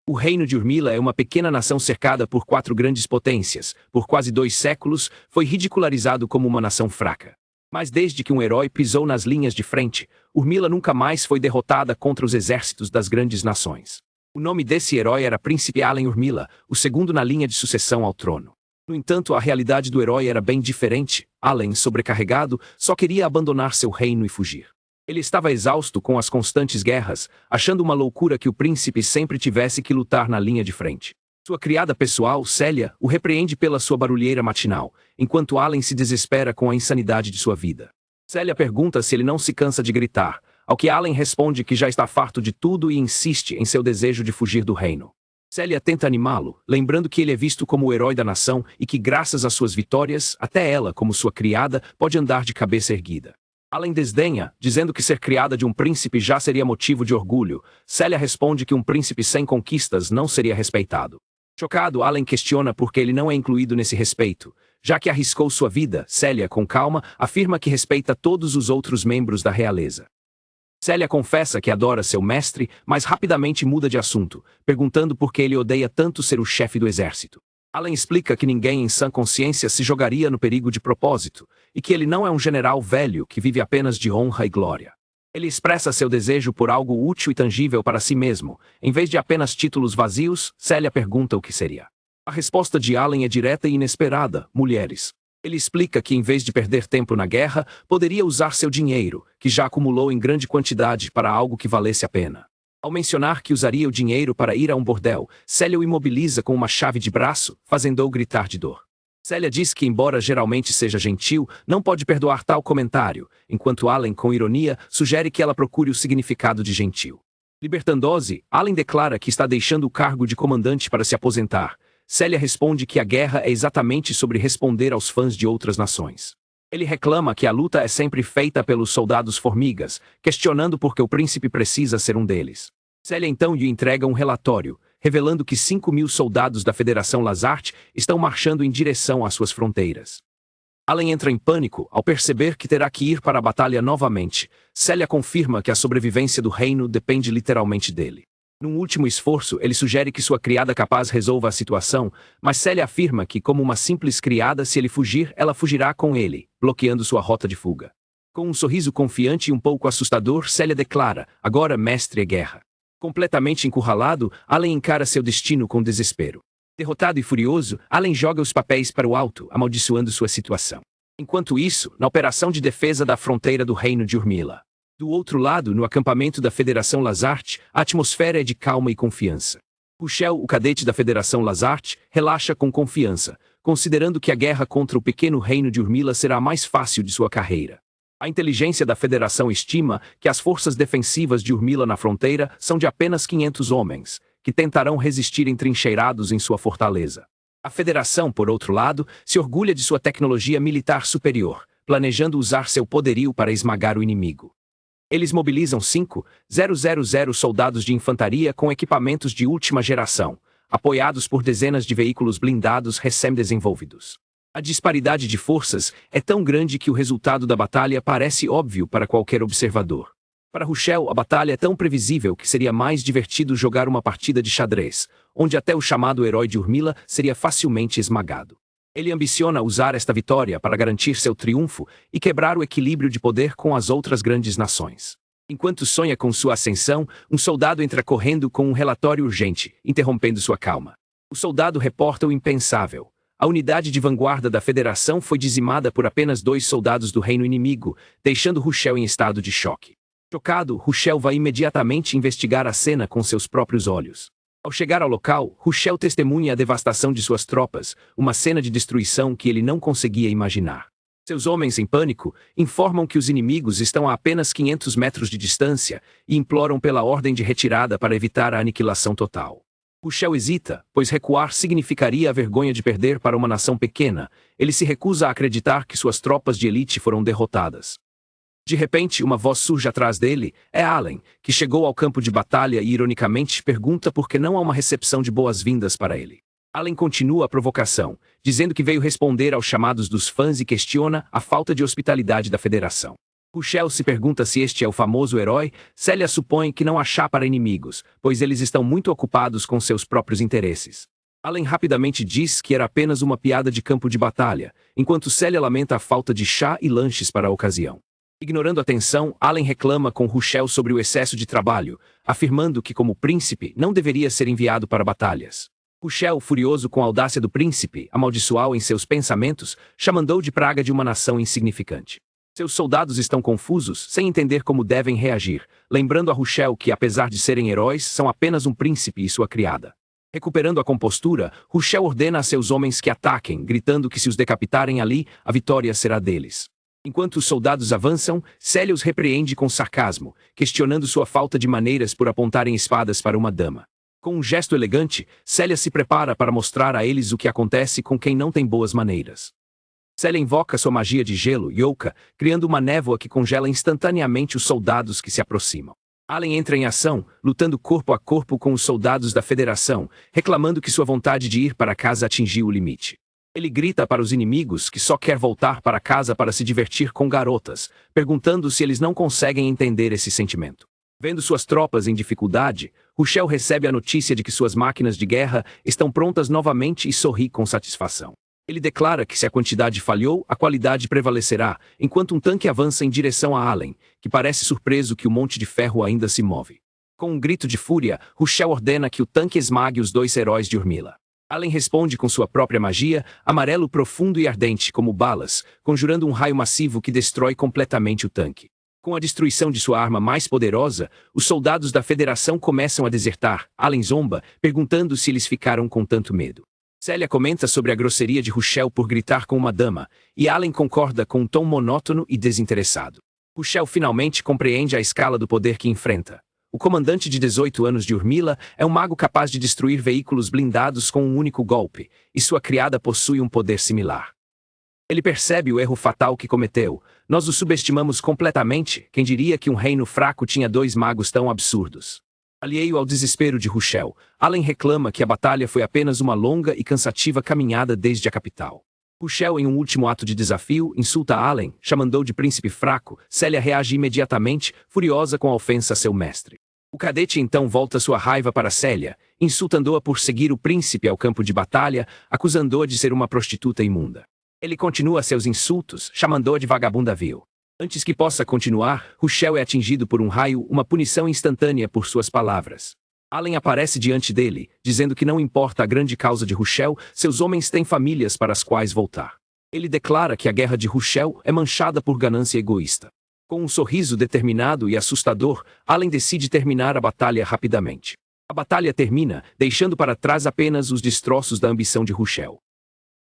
O reino de Urmila é uma pequena nação cercada por 4 grandes potências. Por quase 2 séculos, foi ridicularizado como uma nação fraca. Mas desde que um herói pisou nas linhas de frente, Urmila nunca mais foi derrotada contra os exércitos das grandes nações. O nome desse herói era Príncipe Alen Urmila, o segundo na linha de sucessão ao trono. No entanto, a realidade do herói era bem diferente. Alen, sobrecarregado, só queria abandonar seu reino e fugir. Ele estava exausto com as constantes guerras, achando uma loucura que o príncipe sempre tivesse que lutar na linha de frente. Sua criada pessoal, Célia, o repreende pela sua barulheira matinal, enquanto Alen se desespera com a insanidade de sua vida. Célia pergunta se ele não se cansa de gritar, ao que Alen responde que já está farto de tudo e insiste em seu desejo de fugir do reino. Célia tenta animá-lo, lembrando que ele é visto como o herói da nação e que, graças às suas vitórias, até ela, como sua criada, pode andar de cabeça erguida. Alen desdenha, dizendo que ser criada de um príncipe já seria motivo de orgulho. Célia responde que um príncipe sem conquistas não seria respeitado. Chocado, Alen questiona por que ele não é incluído nesse respeito. Já que arriscou sua vida, Célia, com calma, afirma que respeita todos os outros membros da realeza. Célia confessa que adora seu mestre, mas rapidamente muda de assunto, perguntando por que ele odeia tanto ser o chefe do exército. Alen explica que ninguém em sã consciência se jogaria no perigo de propósito, e que ele não é um general velho que vive apenas de honra e glória. Ele expressa seu desejo por algo útil e tangível para si mesmo. Em vez de apenas títulos vazios, Célia pergunta o que seria. A resposta de Alen é direta e inesperada: mulheres. Ele explica que, em vez de perder tempo na guerra, poderia usar seu dinheiro, que já acumulou em grande quantidade, para algo que valesse a pena. Ao mencionar que usaria o dinheiro para ir a um bordel, Célia o imobiliza com uma chave de braço, fazendo-o gritar de dor. Célia diz que, embora geralmente seja gentil, não pode perdoar tal comentário, enquanto Alen, com ironia, sugere que ela procure o significado de gentil. Libertando-se, Alen declara que está deixando o cargo de comandante para se aposentar. Célia responde que a guerra é exatamente sobre responder aos fãs de outras nações. Ele reclama que a luta é sempre feita pelos soldados formigas, questionando por que o príncipe precisa ser um deles. Célia então lhe entrega um relatório, revelando que 5.000 soldados da Federação Lazarte estão marchando em direção às suas fronteiras. Alen entra em pânico ao perceber que terá que ir para a batalha novamente. Célia confirma que a sobrevivência do reino depende literalmente dele. Num último esforço, ele sugere que sua criada capaz resolva a situação, mas Célia afirma que, como uma simples criada, se ele fugir, ela fugirá com ele, bloqueando sua rota de fuga. Com um sorriso confiante e um pouco assustador, Célia declara: agora mestre é guerra. Completamente encurralado, Alen encara seu destino com desespero. Derrotado e furioso, Alen joga os papéis para o alto, amaldiçoando sua situação. Enquanto isso, na operação de defesa da fronteira do reino de Urmila. Do outro lado, no acampamento da Federação Lazarte, a atmosfera é de calma e confiança. Ruchel, o cadete da Federação Lazarte, relaxa com confiança, considerando que a guerra contra o pequeno reino de Urmila será a mais fácil de sua carreira. A inteligência da Federação estima que as forças defensivas de Urmila na fronteira são de apenas 500 homens, que tentarão resistir entrincheirados em sua fortaleza. A Federação, por outro lado, se orgulha de sua tecnologia militar superior, planejando usar seu poderio para esmagar o inimigo. Eles mobilizam 5.000 soldados de infantaria com equipamentos de última geração, apoiados por dezenas de veículos blindados recém-desenvolvidos. A disparidade de forças é tão grande que o resultado da batalha parece óbvio para qualquer observador. Para Ruchel, a batalha é tão previsível que seria mais divertido jogar uma partida de xadrez, onde até o chamado herói de Urmila seria facilmente esmagado. Ele ambiciona usar esta vitória para garantir seu triunfo e quebrar o equilíbrio de poder com as outras grandes nações. Enquanto sonha com sua ascensão, um soldado entra correndo com um relatório urgente, interrompendo sua calma. O soldado reporta o impensável. A unidade de vanguarda da Federação foi dizimada por apenas 2 soldados do reino inimigo, deixando Ruchel em estado de choque. Chocado, Ruchel vai imediatamente investigar a cena com seus próprios olhos. Ao chegar ao local, Ruchel testemunha a devastação de suas tropas, uma cena de destruição que ele não conseguia imaginar. Seus homens, em pânico, informam que os inimigos estão a apenas 500 metros de distância e imploram pela ordem de retirada para evitar a aniquilação total. Ruchel hesita, pois recuar significaria a vergonha de perder para uma nação pequena. Ele se recusa a acreditar que suas tropas de elite foram derrotadas. De repente, uma voz surge atrás dele. É Alen, que chegou ao campo de batalha e ironicamente pergunta por que não há uma recepção de boas-vindas para ele. Alen continua a provocação, dizendo que veio responder aos chamados dos fãs e questiona a falta de hospitalidade da Federação. Ruchel se pergunta se este é o famoso herói. Célia supõe que não há para inimigos, pois eles estão muito ocupados com seus próprios interesses. Allen rapidamente diz que era apenas uma piada de campo de batalha, enquanto Célia lamenta a falta de chá e lanches para a ocasião. Ignorando a tensão, Allen reclama com Ruchel sobre o excesso de trabalho, afirmando que, como príncipe, não deveria ser enviado para batalhas. Ruchel, furioso com a audácia do príncipe, amaldiçoou em seus pensamentos, chamando-o de praga de uma nação insignificante. Seus soldados estão confusos, sem entender como devem reagir, lembrando a Ruchel que, apesar de serem heróis, são apenas um príncipe e sua criada. Recuperando a compostura, Ruchel ordena a seus homens que ataquem, gritando que se os decapitarem ali, a vitória será deles. Enquanto os soldados avançam, Célia os repreende com sarcasmo, questionando sua falta de maneiras por apontarem espadas para uma dama. Com um gesto elegante, Célia se prepara para mostrar a eles o que acontece com quem não tem boas maneiras. Célia invoca sua magia de gelo, Yoka, criando uma névoa que congela instantaneamente os soldados que se aproximam. Allen entra em ação, lutando corpo a corpo com os soldados da Federação, reclamando que sua vontade de ir para casa atingiu o limite. Ele grita para os inimigos que só quer voltar para casa para se divertir com garotas, perguntando se eles não conseguem entender esse sentimento. Vendo suas tropas em dificuldade, Ruchel recebe a notícia de que suas máquinas de guerra estão prontas novamente e sorri com satisfação. Ele declara que se a quantidade falhou, a qualidade prevalecerá, enquanto um tanque avança em direção a Allen, que parece surpreso que o monte de ferro ainda se move. Com um grito de fúria, Ruchel ordena que o tanque esmague os dois heróis de Urmila. Allen responde com sua própria magia, amarelo profundo e ardente como balas, conjurando um raio massivo que destrói completamente o tanque. Com a destruição de sua arma mais poderosa, os soldados da Federação começam a desertar. Allen zomba, perguntando se eles ficaram com tanto medo. Célia comenta sobre a grosseria de Ruchel por gritar com uma dama, e Allen concorda com um tom monótono e desinteressado. Ruchel finalmente compreende a escala do poder que enfrenta. O comandante de 18 anos de Urmila é um mago capaz de destruir veículos blindados com um único golpe, e sua criada possui um poder similar. Ele percebe o erro fatal que cometeu. Nós o subestimamos completamente. Quem diria que um reino fraco tinha dois magos tão absurdos? Alheio ao desespero de Ruchel, Allen reclama que a batalha foi apenas uma longa e cansativa caminhada desde a capital. Ruchel, em um último ato de desafio, insulta Allen, chamando-o de príncipe fraco. Célia reage imediatamente, furiosa com a ofensa a seu mestre. O cadete então volta sua raiva para Célia, insultando-a por seguir o príncipe ao campo de batalha, acusando-a de ser uma prostituta imunda. Ele continua seus insultos, chamando-a de vagabunda vil. Antes que possa continuar, Ruchel é atingido por um raio, uma punição instantânea por suas palavras. Allen aparece diante dele, dizendo que não importa a grande causa de Ruchel, seus homens têm famílias para as quais voltar. Ele declara que a guerra de Ruchel é manchada por ganância egoísta. Com um sorriso determinado e assustador, Allen decide terminar a batalha rapidamente. A batalha termina, deixando para trás apenas os destroços da ambição de Ruchel.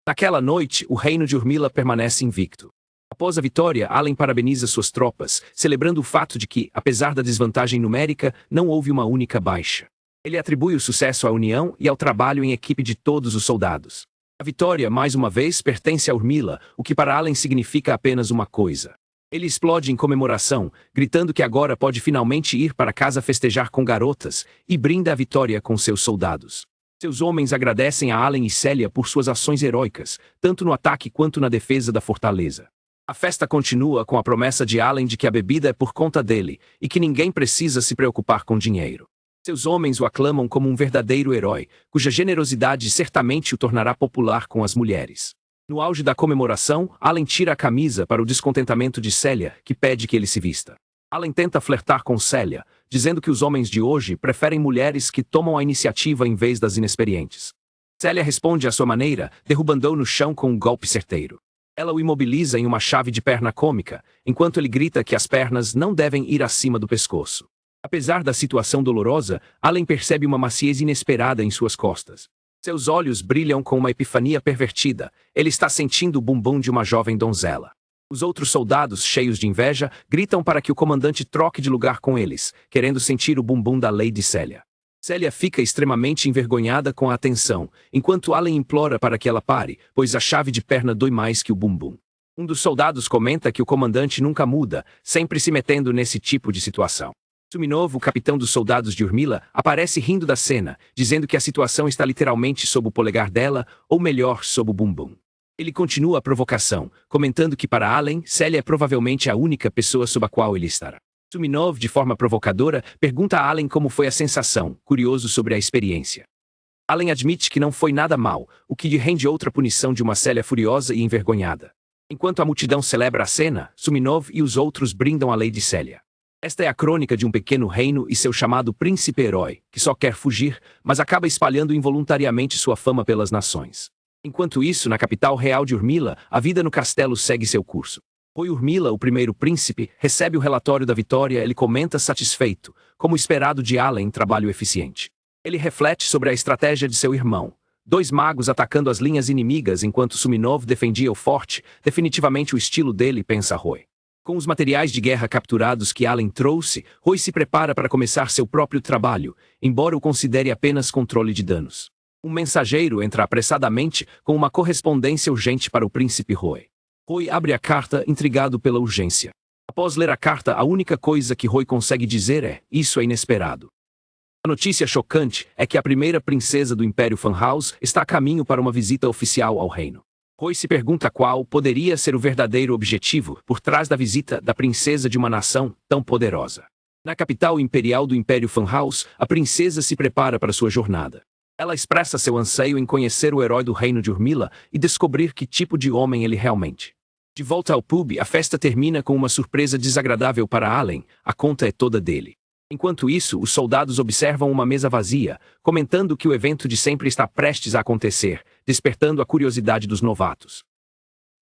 Naquela noite, o reino de Urmila permanece invicto. Após a vitória, Allen parabeniza suas tropas, celebrando o fato de que, apesar da desvantagem numérica, não houve uma única baixa. Ele atribui o sucesso à união e ao trabalho em equipe de todos os soldados. A vitória, mais uma vez, pertence a Urmila, o que para Allen significa apenas uma coisa. Ele explode em comemoração, gritando que agora pode finalmente ir para casa festejar com garotas, e brinda a vitória com seus soldados. Seus homens agradecem a Allen e Célia por suas ações heróicas, tanto no ataque quanto na defesa da fortaleza. A festa continua com a promessa de Allen de que a bebida é por conta dele, e que ninguém precisa se preocupar com dinheiro. Seus homens o aclamam como um verdadeiro herói, cuja generosidade certamente o tornará popular com as mulheres. No auge da comemoração, Allen tira a camisa para o descontentamento de Célia, que pede que ele se vista. Allen tenta flertar com Célia, dizendo que os homens de hoje preferem mulheres que tomam a iniciativa em vez das inexperientes. Célia responde à sua maneira, derrubando-o no chão com um golpe certeiro. Ela o imobiliza em uma chave de perna cômica, enquanto ele grita que as pernas não devem ir acima do pescoço. Apesar da situação dolorosa, Allen percebe uma maciez inesperada em suas costas. Seus olhos brilham com uma epifania pervertida. Ele está sentindo o bumbum de uma jovem donzela. Os outros soldados, cheios de inveja, gritam para que o comandante troque de lugar com eles, querendo sentir o bumbum da Lady Célia. Célia fica extremamente envergonhada com a atenção, enquanto Allen implora para que ela pare, pois a chave de perna dói mais que o bumbum. Um dos soldados comenta que o comandante nunca muda, sempre se metendo nesse tipo de situação. Suminov, o capitão dos soldados de Urmila, aparece rindo da cena, dizendo que a situação está literalmente sob o polegar dela, ou melhor, sob o bumbum. Ele continua a provocação, comentando que para Allen, Célia é provavelmente a única pessoa sob a qual ele estará. Suminov, de forma provocadora, pergunta a Allen como foi a sensação, curioso sobre a experiência. Allen admite que não foi nada mal, o que lhe rende outra punição de uma Célia furiosa e envergonhada. Enquanto a multidão celebra a cena, Suminov e os outros brindam a lei de Célia. Esta é a crônica de um pequeno reino e seu chamado príncipe-herói, que só quer fugir, mas acaba espalhando involuntariamente sua fama pelas nações. Enquanto isso, na capital real de Urmila, a vida no castelo segue seu curso. Roi Urmila, o primeiro príncipe, recebe o relatório da vitória. Ele comenta satisfeito, como esperado de Allen, trabalho eficiente. Ele reflete sobre a estratégia de seu irmão. 2 magos atacando as linhas inimigas enquanto Suminov defendia o forte, definitivamente o estilo dele, pensa Roy. Com os materiais de guerra capturados que Allen trouxe, Roy se prepara para começar seu próprio trabalho, embora o considere apenas controle de danos. Um mensageiro entra apressadamente com uma correspondência urgente para o príncipe Roy. Roy abre a carta, intrigado pela urgência. Após ler a carta, a única coisa que Roy consegue dizer é: isso é inesperado. A notícia chocante é que a primeira princesa do Império Funhouse está a caminho para uma visita oficial ao reino. Roy se pergunta qual poderia ser o verdadeiro objetivo por trás da visita da princesa de uma nação tão poderosa. Na capital imperial do Império Funhouse, a princesa se prepara para sua jornada. Ela expressa seu anseio em conhecer o herói do reino de Urmila e descobrir que tipo de homem ele realmente. De volta ao pub, a festa termina com uma surpresa desagradável para Allen: a conta é toda dele. Enquanto isso, os soldados observam uma mesa vazia, comentando que o evento de sempre está prestes a acontecer, despertando a curiosidade dos novatos.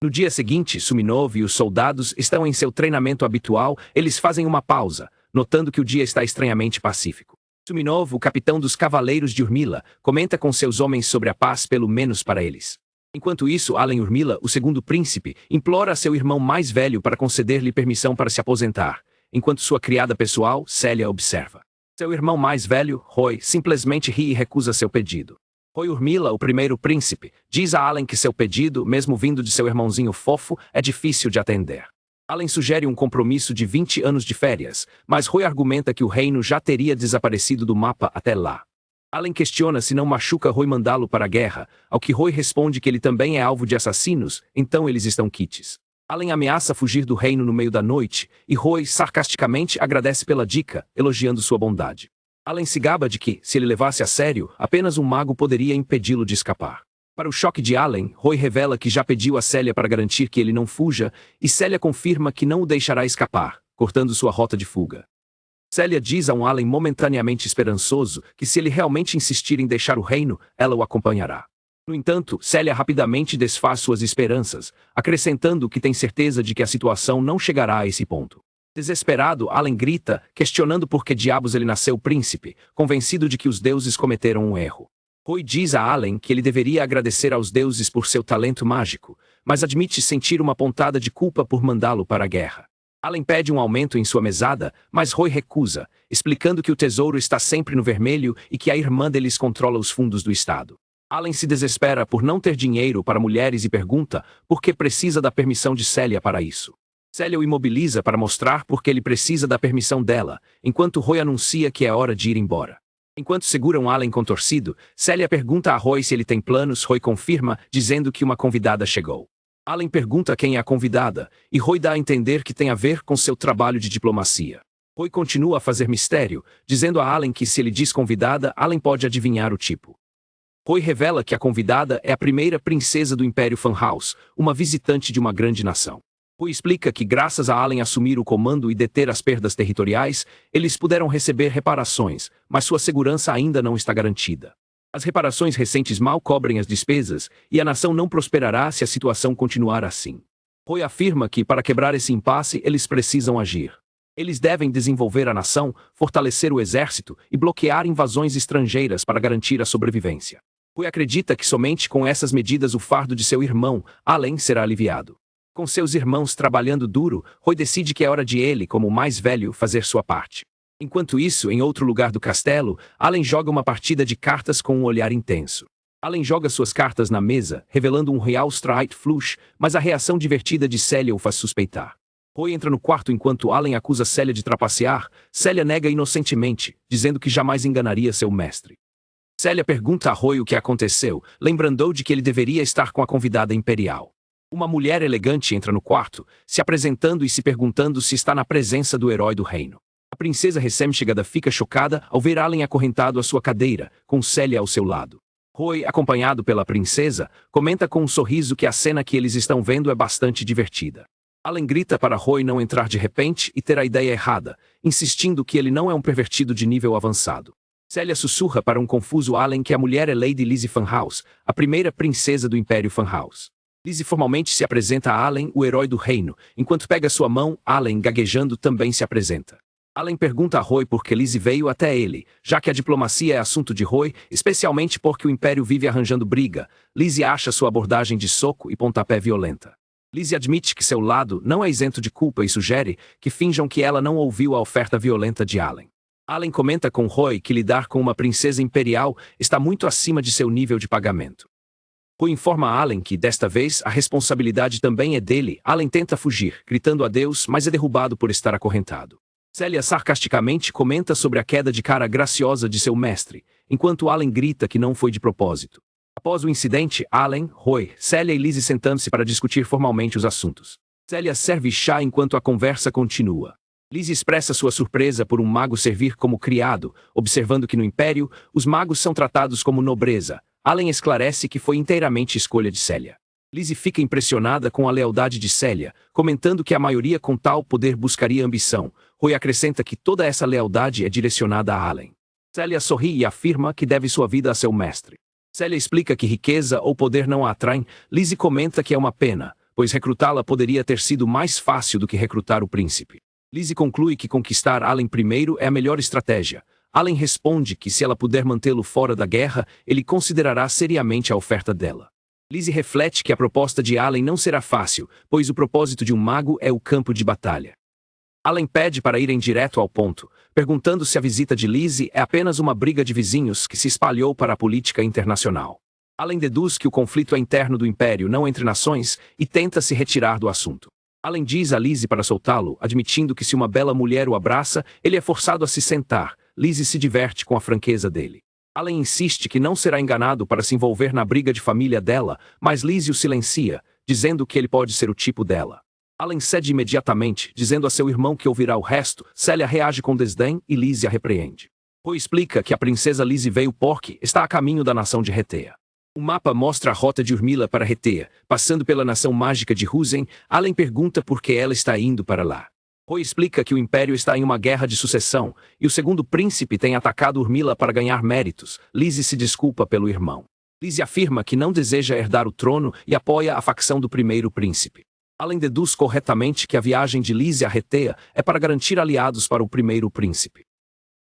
No dia seguinte, Suminov e os soldados estão em seu treinamento habitual. Eles fazem uma pausa, notando que o dia está estranhamente pacífico. Suminov, o capitão dos Cavaleiros de Urmila, comenta com seus homens sobre a paz, pelo menos para eles. Enquanto isso, Allen Urmila, o segundo príncipe, implora a seu irmão mais velho para conceder-lhe permissão para se aposentar, enquanto sua criada pessoal, Célia, observa. Seu irmão mais velho, Roy, simplesmente ri e recusa seu pedido. Roy Urmila, o primeiro príncipe, diz a Allen que seu pedido, mesmo vindo de seu irmãozinho fofo, é difícil de atender. Allen sugere um compromisso de 20 anos de férias, mas Roy argumenta que o reino já teria desaparecido do mapa até lá. Allen questiona se não machuca Roy mandá-lo para a guerra, ao que Roy responde que ele também é alvo de assassinos, então eles estão quites. Allen ameaça fugir do reino no meio da noite, e Roy sarcasticamente agradece pela dica, elogiando sua bondade. Allen se gaba de que, se ele levasse a sério, apenas um mago poderia impedi-lo de escapar. Para o choque de Allen, Roy revela que já pediu a Célia para garantir que ele não fuja, e Célia confirma que não o deixará escapar, cortando sua rota de fuga. Célia diz a um Allen momentaneamente esperançoso que se ele realmente insistir em deixar o reino, ela o acompanhará. No entanto, Célia rapidamente desfaz suas esperanças, acrescentando que tem certeza de que a situação não chegará a esse ponto. Desesperado, Allen grita, questionando por que diabos ele nasceu príncipe, convencido de que os deuses cometeram um erro. Roy diz a Allen que ele deveria agradecer aos deuses por seu talento mágico, mas admite sentir uma pontada de culpa por mandá-lo para a guerra. Allen pede um aumento em sua mesada, mas Roy recusa, explicando que o tesouro está sempre no vermelho e que a irmã deles controla os fundos do estado. Allen se desespera por não ter dinheiro para mulheres e pergunta por que precisa da permissão de Célia para isso. Célia o imobiliza para mostrar por que ele precisa da permissão dela, enquanto Roy anuncia que é hora de ir embora. Enquanto seguram Allen contorcido, Célia pergunta a Roy se ele tem planos. Roy confirma, dizendo que uma convidada chegou. Allen pergunta quem é a convidada, e Roy dá a entender que tem a ver com seu trabalho de diplomacia. Roy continua a fazer mistério, dizendo a Allen que se ele diz convidada, Allen pode adivinhar o tipo. Roy revela que a convidada é a primeira princesa do Império Funhouse, uma visitante de uma grande nação. Roy explica que graças a Allen assumir o comando e deter as perdas territoriais, eles puderam receber reparações, mas sua segurança ainda não está garantida. As reparações recentes mal cobrem as despesas, e a nação não prosperará se a situação continuar assim. Roy afirma que, para quebrar esse impasse, eles precisam agir. Eles devem desenvolver a nação, fortalecer o exército e bloquear invasões estrangeiras para garantir a sobrevivência. Roy acredita que somente com essas medidas o fardo de seu irmão, Allen, será aliviado. Com seus irmãos trabalhando duro, Roy decide que é hora de ele, como o mais velho, fazer sua parte. Enquanto isso, em outro lugar do castelo, Allen joga uma partida de cartas com um olhar intenso. Allen joga suas cartas na mesa, revelando um Real Straight Flush, mas a reação divertida de Célia o faz suspeitar. Roy entra no quarto enquanto Allen acusa Célia de trapacear. Célia nega inocentemente, dizendo que jamais enganaria seu mestre. Célia pergunta a Roy o que aconteceu, lembrando de que ele deveria estar com a convidada imperial. Uma mulher elegante entra no quarto, se apresentando e se perguntando se está na presença do herói do reino. A princesa recém-chegada fica chocada ao ver Allen acorrentado à sua cadeira, com Célia ao seu lado. Roy, acompanhado pela princesa, comenta com um sorriso que a cena que eles estão vendo é bastante divertida. Allen grita para Roy não entrar de repente e ter a ideia errada, insistindo que ele não é um pervertido de nível avançado. Célia sussurra para um confuso Allen que a mulher é Lady Lizzie Funhouse, a primeira princesa do Império Funhouse. Lizzie formalmente se apresenta a Allen, o herói do reino, enquanto pega sua mão, Allen, gaguejando, também se apresenta. Allen pergunta a Roy por que Lizzie veio até ele, já que a diplomacia é assunto de Roy, especialmente porque o Império vive arranjando briga. Lizzie acha sua abordagem de soco e pontapé violenta. Lizzie admite que seu lado não é isento de culpa e sugere que finjam que ela não ouviu a oferta violenta de Allen. Allen comenta com Roy que lidar com uma princesa imperial está muito acima de seu nível de pagamento. Roy informa a Allen que, desta vez, a responsabilidade também é dele. Allen tenta fugir, gritando adeus, mas é derrubado por estar acorrentado. Célia sarcasticamente comenta sobre a queda de cara graciosa de seu mestre, enquanto Allen grita que não foi de propósito. Após o incidente, Allen, Roy, Célia e Lizzie sentam-se para discutir formalmente os assuntos. Célia serve chá enquanto a conversa continua. Lizzie expressa sua surpresa por um mago servir como criado, observando que no Império, os magos são tratados como nobreza. Allen esclarece que foi inteiramente escolha de Célia. Lizzie fica impressionada com a lealdade de Célia, comentando que a maioria com tal poder buscaria ambição. Roy acrescenta que toda essa lealdade é direcionada a Allen. Célia sorri e afirma que deve sua vida a seu mestre. Célia explica que riqueza ou poder não a atraem. Lizzie comenta que é uma pena, pois recrutá-la poderia ter sido mais fácil do que recrutar o príncipe. Lizzie conclui que conquistar Allen primeiro é a melhor estratégia. Allen responde que se ela puder mantê-lo fora da guerra, ele considerará seriamente a oferta dela. Lizzie reflete que a proposta de Allen não será fácil, pois o propósito de um mago é o campo de batalha. Allen pede para irem direto ao ponto, perguntando se a visita de Lizzie é apenas uma briga de vizinhos que se espalhou para a política internacional. Allen deduz que o conflito é interno do Império, não entre nações, e tenta se retirar do assunto. Allen diz a Lizzie para soltá-lo, admitindo que se uma bela mulher o abraça, ele é forçado a se sentar. Lizzie se diverte com a franqueza dele. Allen insiste que não será enganado para se envolver na briga de família dela, mas Lizzie o silencia, dizendo que ele pode ser o tipo dela. Allen cede imediatamente, dizendo a seu irmão que ouvirá o resto. Célia reage com desdém e Lizzie a repreende. Roy explica que a princesa Lizzie veio porque está a caminho da nação de Retea. O mapa mostra a rota de Urmila para Retea, passando pela nação mágica de Huzen. Allen pergunta por que ela está indo para lá. Roy explica que o Império está em uma guerra de sucessão, e o segundo príncipe tem atacado Urmila para ganhar méritos. Lizzie se desculpa pelo irmão. Lizzie afirma que não deseja herdar o trono e apoia a facção do primeiro príncipe. Allen deduz corretamente que a viagem de Lizzie a Retea é para garantir aliados para o primeiro príncipe.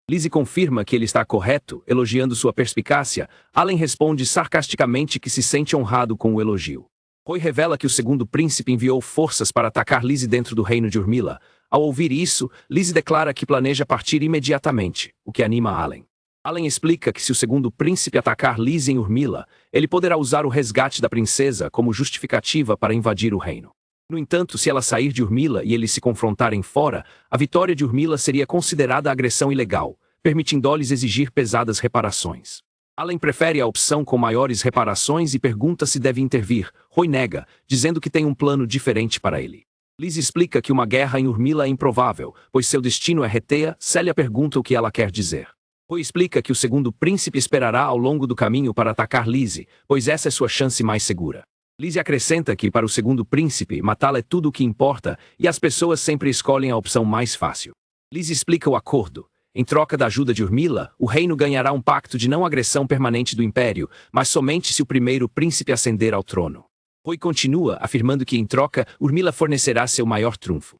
Lizzie confirma que ele está correto, elogiando sua perspicácia. Allen responde sarcasticamente que se sente honrado com o elogio. Roy revela que o segundo príncipe enviou forças para atacar Lizzie dentro do reino de Urmila. Ao ouvir isso, Lizzie declara que planeja partir imediatamente, o que anima Allen. Allen explica que se o segundo príncipe atacar Lizzie em Urmila, ele poderá usar o resgate da princesa como justificativa para invadir o reino. No entanto, se ela sair de Urmila e eles se confrontarem fora, a vitória de Urmila seria considerada agressão ilegal, permitindo-lhes exigir pesadas reparações. Allen prefere a opção com maiores reparações e pergunta se deve intervir. Roy nega, dizendo que tem um plano diferente para ele. Lizzie explica que uma guerra em Urmila é improvável, pois seu destino é Retea. Célia pergunta o que ela quer dizer. Roy explica que o segundo príncipe esperará ao longo do caminho para atacar Lizzie, pois essa é sua chance mais segura. Lizzie acrescenta que para o segundo príncipe, matá-la é tudo o que importa, e as pessoas sempre escolhem a opção mais fácil. Lizzie explica o acordo. Em troca da ajuda de Urmila, o reino ganhará um pacto de não agressão permanente do Império, mas somente se o primeiro príncipe ascender ao trono. Roy continua, afirmando que em troca, Urmila fornecerá seu maior trunfo.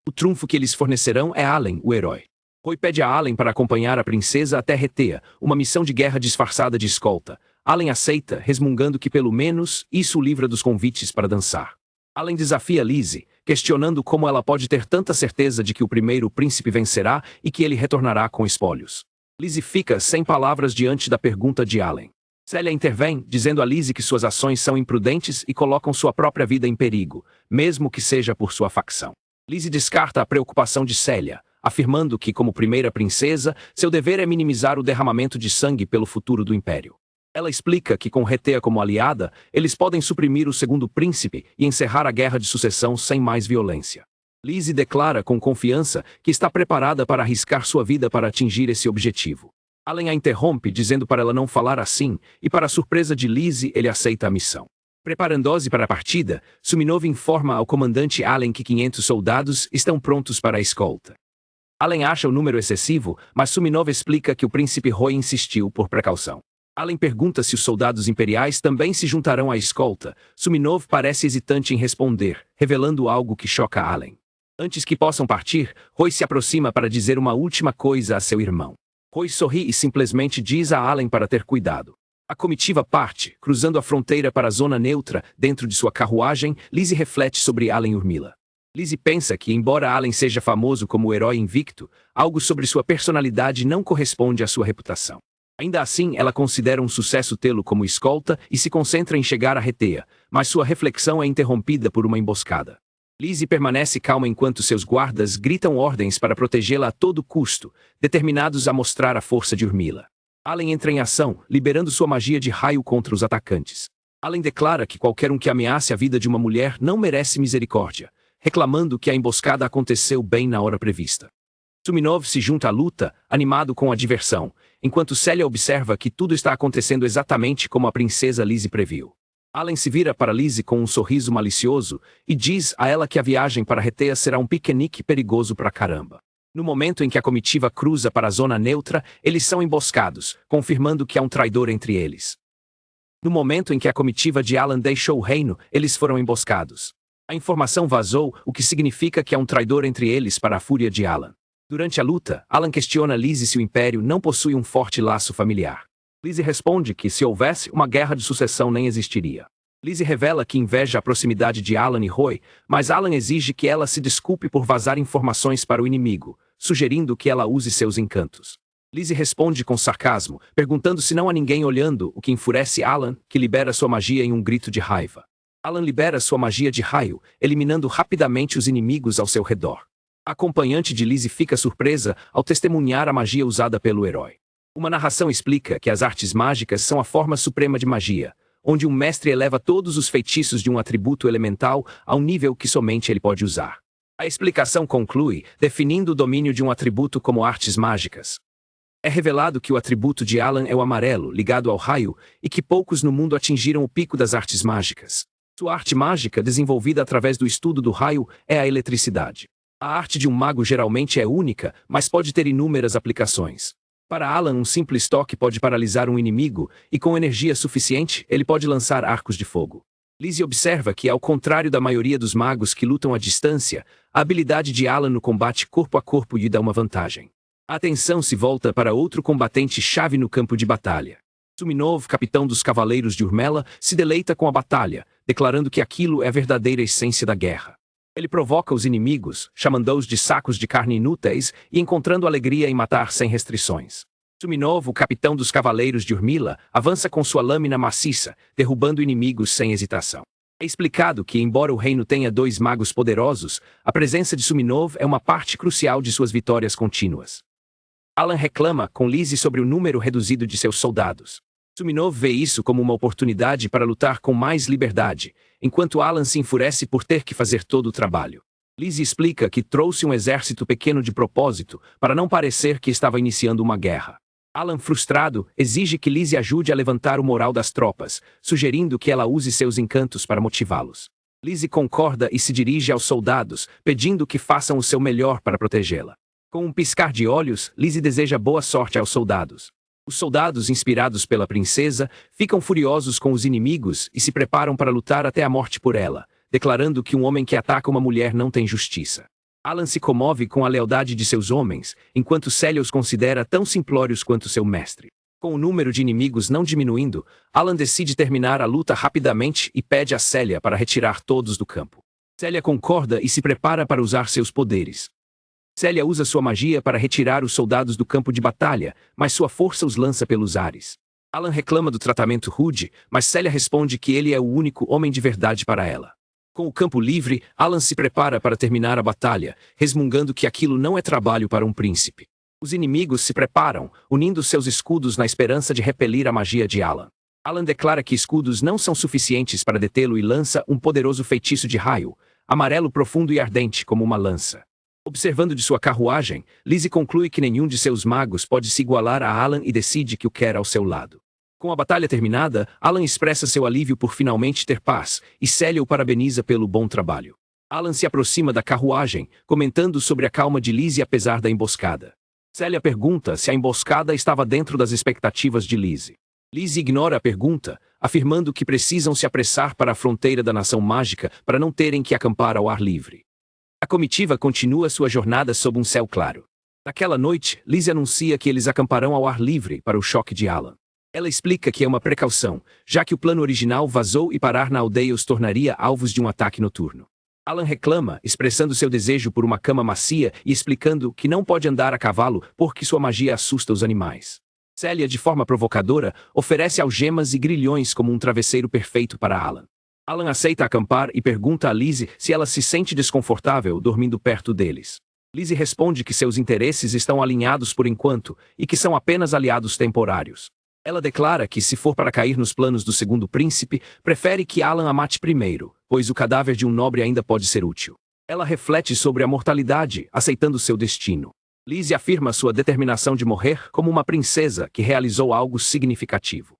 O trunfo que eles fornecerão é Allen, o herói. Roy pede a Allen para acompanhar a princesa até Retea, uma missão de guerra disfarçada de escolta. Allen aceita, resmungando que pelo menos isso o livra dos convites para dançar. Allen desafia Lizzie, questionando como ela pode ter tanta certeza de que o primeiro príncipe vencerá e que ele retornará com espólios. Lizzie fica sem palavras diante da pergunta de Allen. Célia intervém, dizendo a Lizzie que suas ações são imprudentes e colocam sua própria vida em perigo, mesmo que seja por sua facção. Lizzie descarta a preocupação de Célia. afirmando que, como primeira princesa, seu dever é minimizar o derramamento de sangue pelo futuro do Império. Ela explica que, com Rethea como aliada, eles podem suprimir o segundo príncipe e encerrar a guerra de sucessão sem mais violência. Lizzie declara com confiança que está preparada para arriscar sua vida para atingir esse objetivo. Allen a interrompe, dizendo para ela não falar assim, e para a surpresa de Lizzie, ele aceita a missão. Preparando-se para a partida, Suminov informa ao comandante Allen que 500 soldados estão prontos para a escolta. Allen acha o número excessivo, mas Suminov explica que o príncipe Roy insistiu por precaução. Allen pergunta se os soldados imperiais também se juntarão à escolta. Suminov parece hesitante em responder, revelando algo que choca Allen. Antes que possam partir, Roy se aproxima para dizer uma última coisa a seu irmão. Roy sorri e simplesmente diz a Allen para ter cuidado. A comitiva parte, cruzando a fronteira para a zona neutra. Dentro de sua carruagem, Lizzie reflete sobre Allen Urmila. Lizzie pensa que, embora Allen seja famoso como o herói invicto, algo sobre sua personalidade não corresponde à sua reputação. Ainda assim, ela considera um sucesso tê-lo como escolta e se concentra em chegar a Rethea, mas sua reflexão é interrompida por uma emboscada. Lizzie permanece calma enquanto seus guardas gritam ordens para protegê-la a todo custo, determinados a mostrar a força de Urmila. Allen entra em ação, liberando sua magia de raio contra os atacantes. Allen declara que qualquer um que ameace a vida de uma mulher não merece misericórdia, reclamando que a emboscada aconteceu bem na hora prevista. Suminov se junta à luta, animado com a diversão, enquanto Celia observa que tudo está acontecendo exatamente como a princesa Lizzie previu. Allen se vira para Lizzie com um sorriso malicioso e diz a ela que a viagem para Rethea será um piquenique perigoso pra caramba. No momento em que a comitiva cruza para a zona neutra, eles são emboscados, confirmando que há um traidor entre eles. No momento em que a comitiva de Allen deixou o reino, eles foram emboscados. A informação vazou, o que significa que há um traidor entre eles para a fúria de Allen. Durante a luta, Allen questiona Lizzie se o Império não possui um forte laço familiar. Lizzie responde que, se houvesse, uma guerra de sucessão nem existiria. Lizzie revela que inveja a proximidade de Allen e Roy, mas Allen exige que ela se desculpe por vazar informações para o inimigo, sugerindo que ela use seus encantos. Lizzie responde com sarcasmo, perguntando se não há ninguém olhando, o que enfurece Allen, que libera sua magia em um grito de raiva. Allen libera sua magia de raio, eliminando rapidamente os inimigos ao seu redor. A acompanhante de Lizzie fica surpresa ao testemunhar a magia usada pelo herói. Uma narração explica que as artes mágicas são a forma suprema de magia, onde um mestre eleva todos os feitiços de um atributo elemental a um nível que somente ele pode usar. A explicação conclui, definindo o domínio de um atributo como artes mágicas. É revelado que o atributo de Allen é o amarelo, ligado ao raio, e que poucos no mundo atingiram o pico das artes mágicas. Sua arte mágica, desenvolvida através do estudo do raio, é a eletricidade. A arte de um mago geralmente é única, mas pode ter inúmeras aplicações. Para Allen, um simples toque pode paralisar um inimigo, e com energia suficiente, ele pode lançar arcos de fogo. Lizzie observa que, ao contrário da maioria dos magos que lutam à distância, a habilidade de Allen no combate corpo a corpo lhe dá uma vantagem. A atenção se volta para outro combatente-chave no campo de batalha. Suminov, capitão dos Cavaleiros de Urmela, se deleita com a batalha, declarando que aquilo é a verdadeira essência da guerra. Ele provoca os inimigos, chamando-os de sacos de carne inúteis e encontrando alegria em matar sem restrições. Suminov, o capitão dos Cavaleiros de Urmila, avança com sua lâmina maciça, derrubando inimigos sem hesitação. É explicado que, embora o reino tenha 2 magos poderosos, a presença de Suminov é uma parte crucial de suas vitórias contínuas. Allen reclama com Lizzie sobre o número reduzido de seus soldados. Suminov vê isso como uma oportunidade para lutar com mais liberdade, enquanto Allen se enfurece por ter que fazer todo o trabalho. Lizzie explica que trouxe um exército pequeno de propósito, para não parecer que estava iniciando uma guerra. Allen, frustrado, exige que Lizzie ajude a levantar o moral das tropas, sugerindo que ela use seus encantos para motivá-los. Lizzie concorda e se dirige aos soldados, pedindo que façam o seu melhor para protegê-la. Com um piscar de olhos, Lizzie deseja boa sorte aos soldados. Os soldados, inspirados pela princesa, ficam furiosos com os inimigos e se preparam para lutar até a morte por ela, declarando que um homem que ataca uma mulher não tem justiça. Allen se comove com a lealdade de seus homens, enquanto Celia os considera tão simplórios quanto seu mestre. Com o número de inimigos não diminuindo, Allen decide terminar a luta rapidamente e pede a Celia para retirar todos do campo. Celia concorda e se prepara para usar seus poderes. Celia usa sua magia para retirar os soldados do campo de batalha, mas sua força os lança pelos ares. Allen reclama do tratamento rude, mas Celia responde que ele é o único homem de verdade para ela. Com o campo livre, Alan se prepara para terminar a batalha, resmungando que aquilo não é trabalho para um príncipe. Os inimigos se preparam, unindo seus escudos na esperança de repelir a magia de Alan. Alan declara que escudos não são suficientes para detê-lo e lança um poderoso feitiço de raio, amarelo profundo e ardente como uma lança. Observando de sua carruagem, Lizzie conclui que nenhum de seus magos pode se igualar a Alan e decide que o quer ao seu lado. Com a batalha terminada, Alan expressa seu alívio por finalmente ter paz, e Celia o parabeniza pelo bom trabalho. Alan se aproxima da carruagem, comentando sobre a calma de Lizzie apesar da emboscada. Celia pergunta se a emboscada estava dentro das expectativas de Lizzie. Lizzie ignora a pergunta, afirmando que precisam se apressar para a fronteira da Nação Mágica para não terem que acampar ao ar livre. A comitiva continua sua jornada sob um céu claro. Naquela noite, Lizzie anuncia que eles acamparão ao ar livre para o choque de Alan. Ela explica que é uma precaução, já que o plano original vazou e parar na aldeia os tornaria alvos de um ataque noturno. Alan reclama, expressando seu desejo por uma cama macia e explicando que não pode andar a cavalo porque sua magia assusta os animais. Celia, de forma provocadora, oferece algemas e grilhões como um travesseiro perfeito para Alan. Alan aceita acampar e pergunta a Lizzie se ela se sente desconfortável dormindo perto deles. Lizzie responde que seus interesses estão alinhados por enquanto e que são apenas aliados temporários. Ela declara que, se for para cair nos planos do segundo príncipe, prefere que Alan a mate primeiro, pois o cadáver de um nobre ainda pode ser útil. Ela reflete sobre a mortalidade, aceitando seu destino. Lizzie afirma sua determinação de morrer como uma princesa que realizou algo significativo.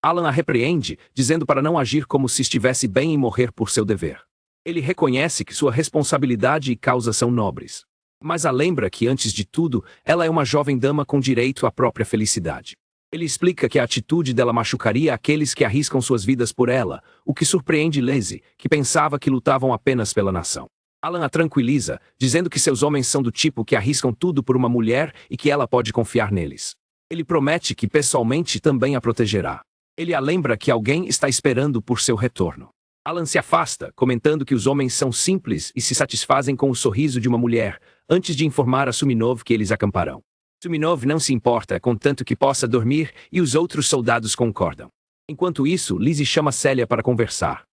Alan a repreende, dizendo para não agir como se estivesse bem em morrer por seu dever. Ele reconhece que sua responsabilidade e causa são nobres. Mas a lembra que, antes de tudo, ela é uma jovem dama com direito à própria felicidade. Ele explica que a atitude dela machucaria aqueles que arriscam suas vidas por ela, o que surpreende Lizzie, que pensava que lutavam apenas pela nação. Alan a tranquiliza, dizendo que seus homens são do tipo que arriscam tudo por uma mulher e que ela pode confiar neles. Ele promete que pessoalmente também a protegerá. Ele a lembra que alguém está esperando por seu retorno. Alan se afasta, comentando que os homens são simples e se satisfazem com o sorriso de uma mulher, antes de informar a Suminov que eles acamparão. Suminov não se importa, contanto que possa dormir, e os outros soldados concordam. Enquanto isso, Lizzie chama Celia para conversar.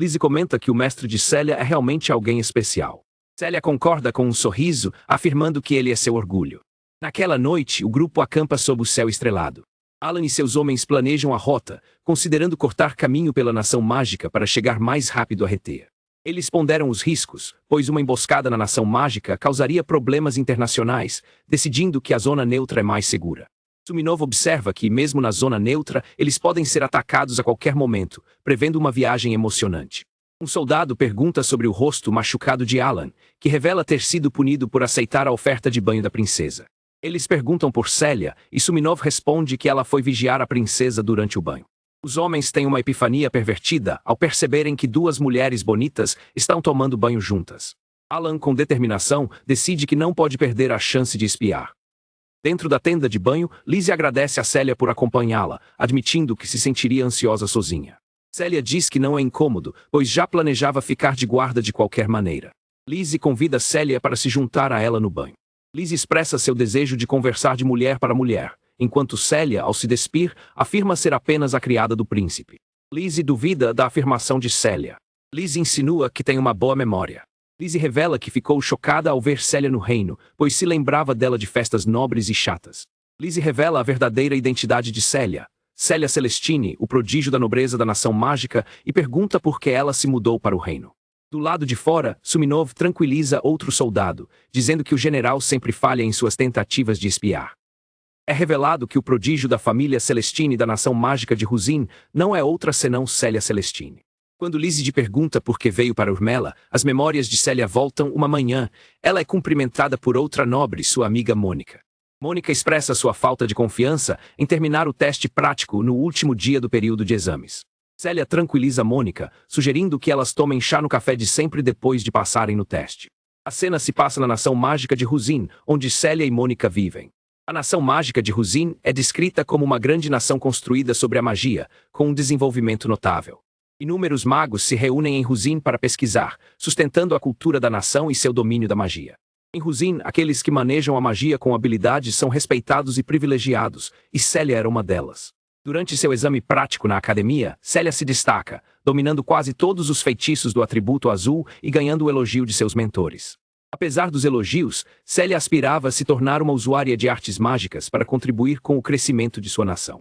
Lizzie comenta que o mestre de Celia é realmente alguém especial. Celia concorda com um sorriso, afirmando que ele é seu orgulho. Naquela noite, o grupo acampa sob o céu estrelado. Alan e seus homens planejam a rota, considerando cortar caminho pela Nação Mágica para chegar mais rápido à Retea. Eles ponderam os riscos, pois uma emboscada na Nação Mágica causaria problemas internacionais, decidindo que a zona neutra é mais segura. Suminov observa que, mesmo na zona neutra, eles podem ser atacados a qualquer momento, prevendo uma viagem emocionante. Um soldado pergunta sobre o rosto machucado de Alan, que revela ter sido punido por aceitar a oferta de banho da princesa. Eles perguntam por Celia, e Suminov responde que ela foi vigiar a princesa durante o banho. Os homens têm uma epifania pervertida ao perceberem que duas mulheres bonitas estão tomando banho juntas. Alan, com determinação, decide que não pode perder a chance de espiar. Dentro da tenda de banho, Lizzie agradece a Celia por acompanhá-la, admitindo que se sentiria ansiosa sozinha. Celia diz que não é incômodo, pois já planejava ficar de guarda de qualquer maneira. Lizzie convida Celia para se juntar a ela no banho. Lizzie expressa seu desejo de conversar de mulher para mulher, enquanto Celia, ao se despir, afirma ser apenas a criada do príncipe. Lizzie duvida da afirmação de Celia. Lizzie insinua que tem uma boa memória. Lizzie revela que ficou chocada ao ver Celia no reino, pois se lembrava dela de festas nobres e chatas. Lizzie revela a verdadeira identidade de Celia, Celia Celestine, o prodígio da nobreza da Nação Mágica, e pergunta por que ela se mudou para o reino. Do lado de fora, Suminov tranquiliza outro soldado, dizendo que o general sempre falha em suas tentativas de espiar. É revelado que o prodígio da família Celestine da Nação Mágica de Ruzin não é outra senão Celia Celestine. Quando Lizzie pergunta por que veio para Urmela, as memórias de Celia voltam uma manhã. Ela é cumprimentada por outra nobre, sua amiga Mônica. Mônica expressa sua falta de confiança em terminar o teste prático no último dia do período de exames. Celia tranquiliza Mônica, sugerindo que elas tomem chá no café de sempre depois de passarem no teste. A cena se passa na Nação Mágica de Ruzin, onde Celia e Mônica vivem. A Nação Mágica de Ruzin é descrita como uma grande nação construída sobre a magia, com um desenvolvimento notável. Inúmeros magos se reúnem em Ruzin para pesquisar, sustentando a cultura da nação e seu domínio da magia. Em Ruzin, aqueles que manejam a magia com habilidade são respeitados e privilegiados, e Celia era uma delas. Durante seu exame prático na academia, Célia se destaca, dominando quase todos os feitiços do atributo azul e ganhando o elogio de seus mentores. Apesar dos elogios, Célia aspirava a se tornar uma usuária de artes mágicas para contribuir com o crescimento de sua nação.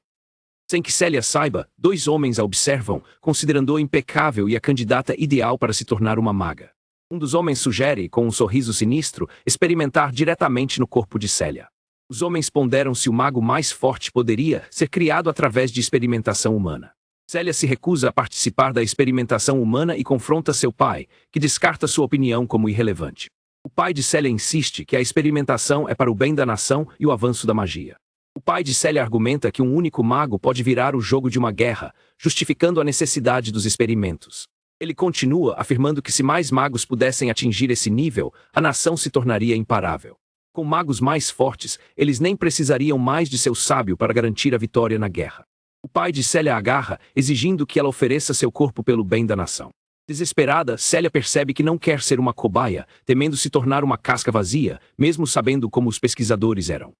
Sem que Célia saiba, 2 homens a observam, considerando-a impecável e a candidata ideal para se tornar uma maga. Um dos homens sugere, com um sorriso sinistro, experimentar diretamente no corpo de Célia. Os homens ponderam se o mago mais forte poderia ser criado através de experimentação humana. Célia se recusa a participar da experimentação humana e confronta seu pai, que descarta sua opinião como irrelevante. O pai de Célia insiste que a experimentação é para o bem da nação e o avanço da magia. O pai de Célia argumenta que um único mago pode virar o jogo de uma guerra, justificando a necessidade dos experimentos. Ele continua afirmando que se mais magos pudessem atingir esse nível, a nação se tornaria imparável. Com magos mais fortes, eles nem precisariam mais de seu sábio para garantir a vitória na guerra. O pai de Célia agarra, exigindo que ela ofereça seu corpo pelo bem da nação. Desesperada, Célia percebe que não quer ser uma cobaia, temendo se tornar uma casca vazia, mesmo sabendo como os pesquisadores eram.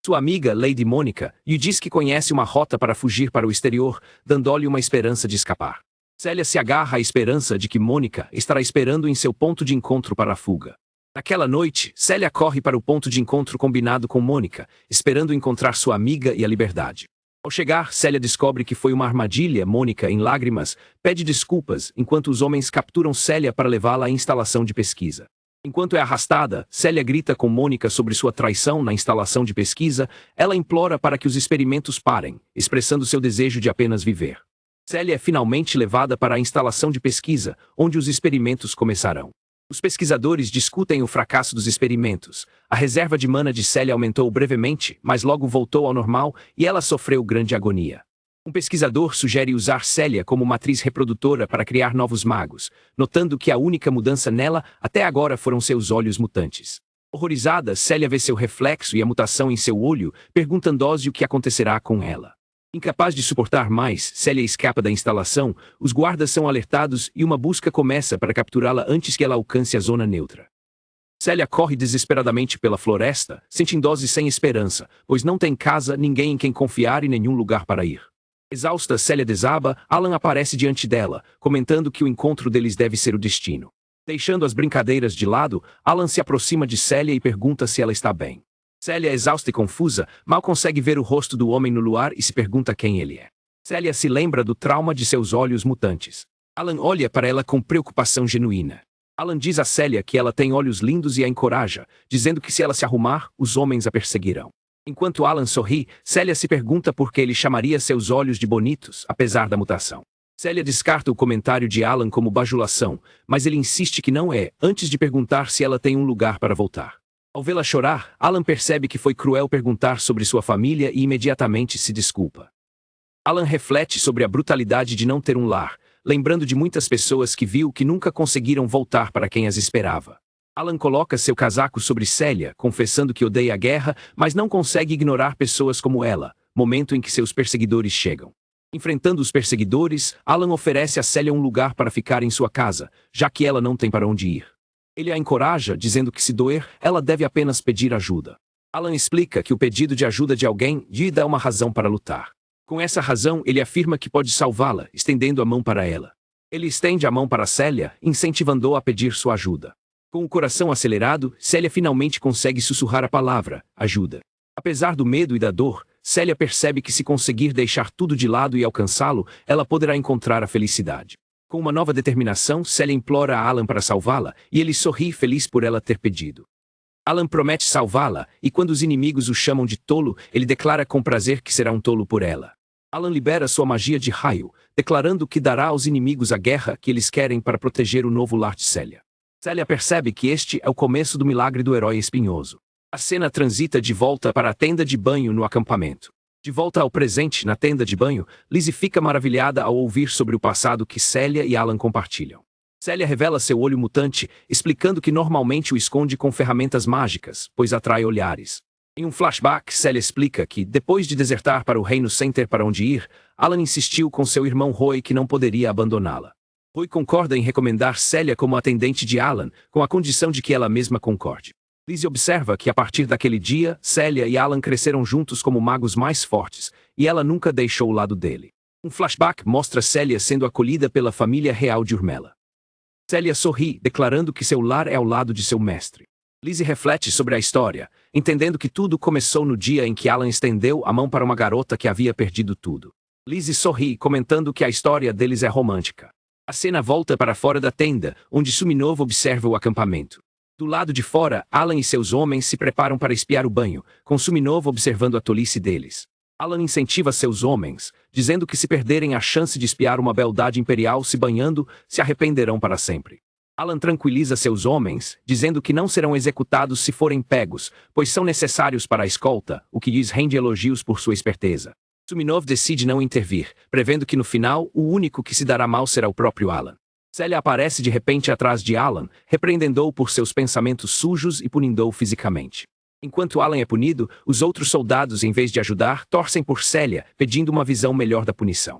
Sua amiga, Lady Mônica, lhe diz que conhece uma rota para fugir para o exterior, dando-lhe uma esperança de escapar. Célia se agarra à esperança de que Mônica estará esperando em seu ponto de encontro para a fuga. Naquela noite, Célia corre para o ponto de encontro combinado com Mônica, esperando encontrar sua amiga e a liberdade. Ao chegar, Célia descobre que foi uma armadilha. Mônica, em lágrimas, pede desculpas, enquanto os homens capturam Célia para levá-la à instalação de pesquisa. Enquanto é arrastada, Célia grita com Mônica sobre sua traição na instalação de pesquisa. Ela implora para que os experimentos parem, expressando seu desejo de apenas viver. Célia é finalmente levada para a instalação de pesquisa, onde os experimentos começarão. Os pesquisadores discutem o fracasso dos experimentos. A reserva de mana de Célia aumentou brevemente, mas logo voltou ao normal e ela sofreu grande agonia. Um pesquisador sugere usar Célia como matriz reprodutora para criar novos magos, notando que a única mudança nela até agora foram seus olhos mutantes. Horrorizada, Célia vê seu reflexo e a mutação em seu olho, perguntando-se o que acontecerá com ela. Incapaz de suportar mais, Célia escapa da instalação, os guardas são alertados e uma busca começa para capturá-la antes que ela alcance a zona neutra. Célia corre desesperadamente pela floresta, sentindo-se sem esperança, pois não tem casa, ninguém em quem confiar e nenhum lugar para ir. Exausta, Célia desaba. Alan aparece diante dela, comentando que o encontro deles deve ser o destino. Deixando as brincadeiras de lado, Alan se aproxima de Célia e pergunta se ela está bem. Célia, exausta e confusa, mal consegue ver o rosto do homem no luar e se pergunta quem ele é. Célia se lembra do trauma de seus olhos mutantes. Alan olha para ela com preocupação genuína. Alan diz a Célia que ela tem olhos lindos e a encoraja, dizendo que se ela se arrumar, os homens a perseguirão. Enquanto Alan sorri, Célia se pergunta por que ele chamaria seus olhos de bonitos, apesar da mutação. Célia descarta o comentário de Alan como bajulação, mas ele insiste que não é, antes de perguntar se ela tem um lugar para voltar. Ao vê-la chorar, Alan percebe que foi cruel perguntar sobre sua família e imediatamente se desculpa. Alan reflete sobre a brutalidade de não ter um lar, lembrando de muitas pessoas que viu que nunca conseguiram voltar para quem as esperava. Alan coloca seu casaco sobre Célia, confessando que odeia a guerra, mas não consegue ignorar pessoas como ela, momento em que seus perseguidores chegam. Enfrentando os perseguidores, Alan oferece a Célia um lugar para ficar em sua casa, já que ela não tem para onde ir. Ele a encoraja, dizendo que se doer, ela deve apenas pedir ajuda. Alan explica que o pedido de ajuda de alguém lhe dá uma razão para lutar. Com essa razão, ele afirma que pode salvá-la, estendendo a mão para ela. Ele estende a mão para Célia, incentivando-a a pedir sua ajuda. Com o coração acelerado, Célia finalmente consegue sussurrar a palavra, ajuda. Apesar do medo e da dor, Célia percebe que se conseguir deixar tudo de lado e alcançá-lo, ela poderá encontrar a felicidade. Com uma nova determinação, Célia implora a Alan para salvá-la, e ele sorri feliz por ela ter pedido. Alan promete salvá-la, e quando os inimigos o chamam de tolo, ele declara com prazer que será um tolo por ela. Alan libera sua magia de raio, declarando que dará aos inimigos a guerra que eles querem para proteger o novo lar de Célia. Célia percebe que este é o começo do milagre do herói espinhoso. A cena transita de volta para a tenda de banho no acampamento. De volta ao presente na tenda de banho, Lizzie fica maravilhada ao ouvir sobre o passado que Célia e Alan compartilham. Célia revela seu olho mutante, explicando que normalmente o esconde com ferramentas mágicas, pois atrai olhares. Em um flashback, Célia explica que, depois de desertar para o reino sem ter para onde ir, Alan insistiu com seu irmão Roy que não poderia abandoná-la. Roy concorda em recomendar Célia como atendente de Alan, com a condição de que ela mesma concorde. Lizzie observa que a partir daquele dia, Célia e Alan cresceram juntos como magos mais fortes, e ela nunca deixou o lado dele. Um flashback mostra Celia sendo acolhida pela família real de Urmela. Celia sorri, declarando que seu lar é ao lado de seu mestre. Lizzie reflete sobre a história, entendendo que tudo começou no dia em que Alan estendeu a mão para uma garota que havia perdido tudo. Lizzie sorri, comentando que a história deles é romântica. A cena volta para fora da tenda, onde Suminov observa o acampamento. Do lado de fora, Alan e seus homens se preparam para espiar o banho, com Suminov observando a tolice deles. Alan incentiva seus homens, dizendo que se perderem a chance de espiar uma beldade imperial se banhando, se arrependerão para sempre. Alan tranquiliza seus homens, dizendo que não serão executados se forem pegos, pois são necessários para a escolta, o que lhes rende elogios por sua esperteza. Suminov decide não intervir, prevendo que no final, o único que se dará mal será o próprio Alan. Celia aparece de repente atrás de Alan, repreendendo-o por seus pensamentos sujos e punindo-o fisicamente. Enquanto Alan é punido, os outros soldados, em vez de ajudar, torcem por Celia, pedindo uma visão melhor da punição.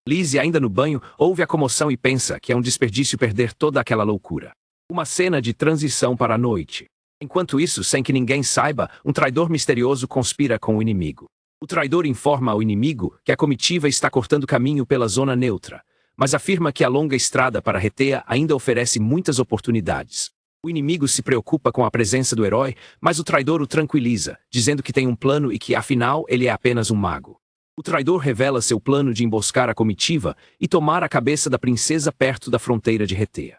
Lizzie, ainda no banho, ouve a comoção e pensa que é um desperdício perder toda aquela loucura. Uma cena de transição para a noite. Enquanto isso, sem que ninguém saiba, um traidor misterioso conspira com o inimigo. O traidor informa ao inimigo que a comitiva está cortando caminho pela zona neutra, mas afirma que a longa estrada para Retea ainda oferece muitas oportunidades. O inimigo se preocupa com a presença do herói, mas o traidor o tranquiliza, dizendo que tem um plano e que, afinal, ele é apenas um mago. O traidor revela seu plano de emboscar a comitiva e tomar a cabeça da princesa perto da fronteira de Retea.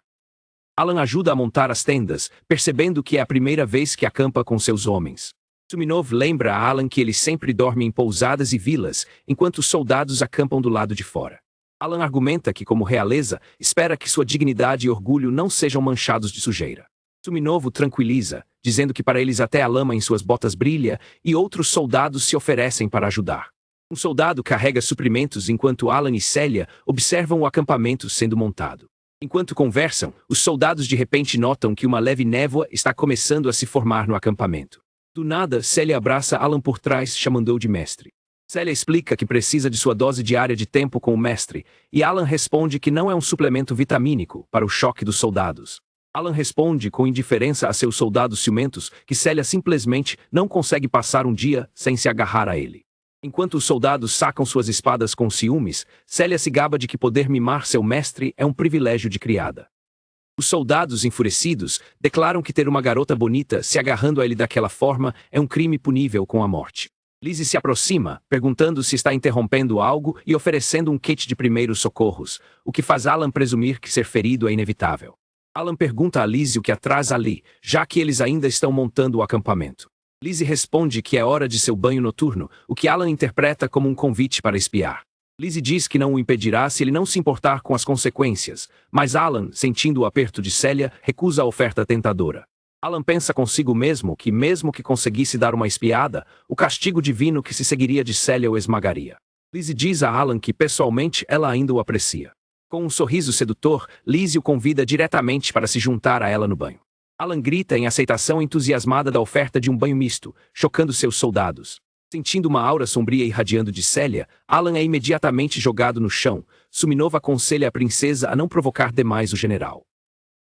Alan ajuda a montar as tendas, percebendo que é a primeira vez que acampa com seus homens. Suminov lembra a Alan que ele sempre dorme em pousadas e vilas, enquanto os soldados acampam do lado de fora. Alan argumenta que, como realeza, espera que sua dignidade e orgulho não sejam manchados de sujeira. Suminov o tranquiliza, dizendo que para eles até a lama em suas botas brilha, e outros soldados se oferecem para ajudar. Um soldado carrega suprimentos enquanto Alan e Celia observam o acampamento sendo montado. Enquanto conversam, os soldados de repente notam que uma leve névoa está começando a se formar no acampamento. Do nada, Celia abraça Alan por trás, chamando-o de mestre. Celia explica que precisa de sua dose diária de tempo com o mestre, e Alan responde que não é um suplemento vitamínico para o choque dos soldados. Alan responde com indiferença a seus soldados ciumentos que Celia simplesmente não consegue passar um dia sem se agarrar a ele. Enquanto os soldados sacam suas espadas com ciúmes, Celia se gaba de que poder mimar seu mestre é um privilégio de criada. Os soldados, enfurecidos, declaram que ter uma garota bonita se agarrando a ele daquela forma é um crime punível com a morte. Lizzie se aproxima, perguntando se está interrompendo algo e oferecendo um kit de primeiros socorros, o que faz Alan presumir que ser ferido é inevitável. Alan pergunta a Lizzie o que atrás ali, já que eles ainda estão montando o acampamento. Lizzie responde que é hora de seu banho noturno, o que Alan interpreta como um convite para espiar. Lizzie diz que não o impedirá se ele não se importar com as consequências, mas Alan, sentindo o aperto de Celia, recusa a oferta tentadora. Alan pensa consigo mesmo que conseguisse dar uma espiada, o castigo divino que se seguiria de Celia o esmagaria. Lizzie diz a Alan que pessoalmente ela ainda o aprecia. Com um sorriso sedutor, Lizzie o convida diretamente para se juntar a ela no banho. Alan grita em aceitação entusiasmada da oferta de um banho misto, chocando seus soldados. Sentindo uma aura sombria irradiando de Celia, Alan é imediatamente jogado no chão. Suminov aconselha a princesa a não provocar demais o general.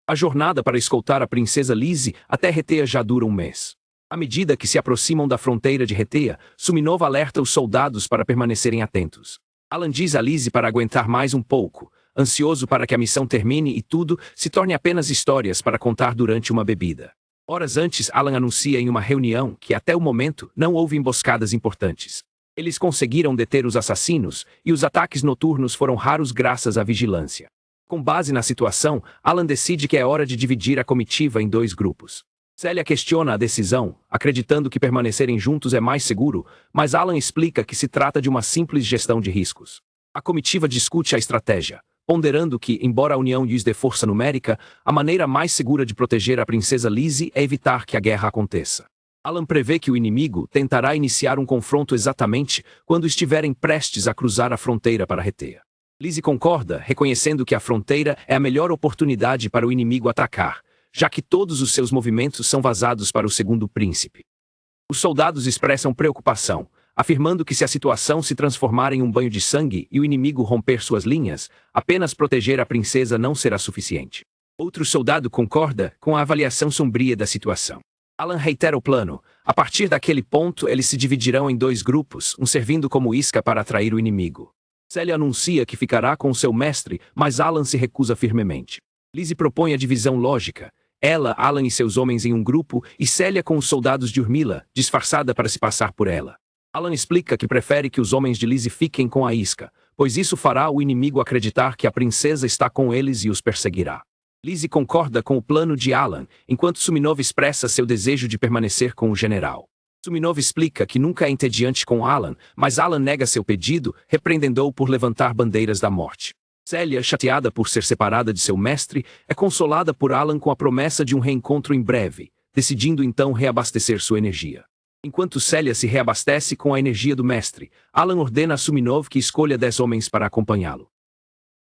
A jornada para escoltar a princesa Lizzie até Retea já dura um mês. À medida que se aproximam da fronteira de Retea, Suminov alerta os soldados para permanecerem atentos. Alan diz a Lizzie para aguentar mais um pouco, ansioso para que a missão termine e tudo se torne apenas histórias para contar durante uma bebida. Horas antes, Alan anuncia em uma reunião que até o momento não houve emboscadas importantes. Eles conseguiram deter os assassinos, e os ataques noturnos foram raros graças à vigilância. Com base na situação, Alan decide que é hora de dividir a comitiva em 2 grupos. Celia questiona a decisão, acreditando que permanecerem juntos é mais seguro, mas Alan explica que se trata de uma simples gestão de riscos. A comitiva discute a estratégia, ponderando que, embora a união lhes dê força numérica, a maneira mais segura de proteger a princesa Lizzie é evitar que a guerra aconteça. Alan prevê que o inimigo tentará iniciar um confronto exatamente quando estiverem prestes a cruzar a fronteira para Retea. Lizzie concorda, reconhecendo que a fronteira é a melhor oportunidade para o inimigo atacar, já que todos os seus movimentos são vazados para o segundo príncipe. Os soldados expressam preocupação, afirmando que se a situação se transformar em um banho de sangue e o inimigo romper suas linhas, apenas proteger a princesa não será suficiente. Outro soldado concorda com a avaliação sombria da situação. Alan reitera o plano, A partir daquele ponto, eles se dividirão em dois grupos, um servindo como isca para atrair o inimigo. Celia anuncia que ficará com seu mestre, mas Alan se recusa firmemente. Lizzie propõe a divisão lógica. Ela, Alan e seus homens em um grupo, e Celia com os soldados de Urmila, disfarçada para se passar por ela. Alan explica que prefere que os homens de Lizzie fiquem com a isca, pois isso fará o inimigo acreditar que a princesa está com eles e os perseguirá. Lizzie concorda com o plano de Alan, enquanto Suminov expressa seu desejo de permanecer com o general. Suminov explica que nunca é entediante com Alan, mas Alan nega seu pedido, repreendendo-o por levantar bandeiras da morte. Celia, chateada por ser separada de seu mestre, é consolada por Alan com a promessa de um reencontro em breve, decidindo então reabastecer sua energia. Enquanto Celia se reabastece com a energia do mestre, Alan ordena a Suminov que escolha 10 homens para acompanhá-lo.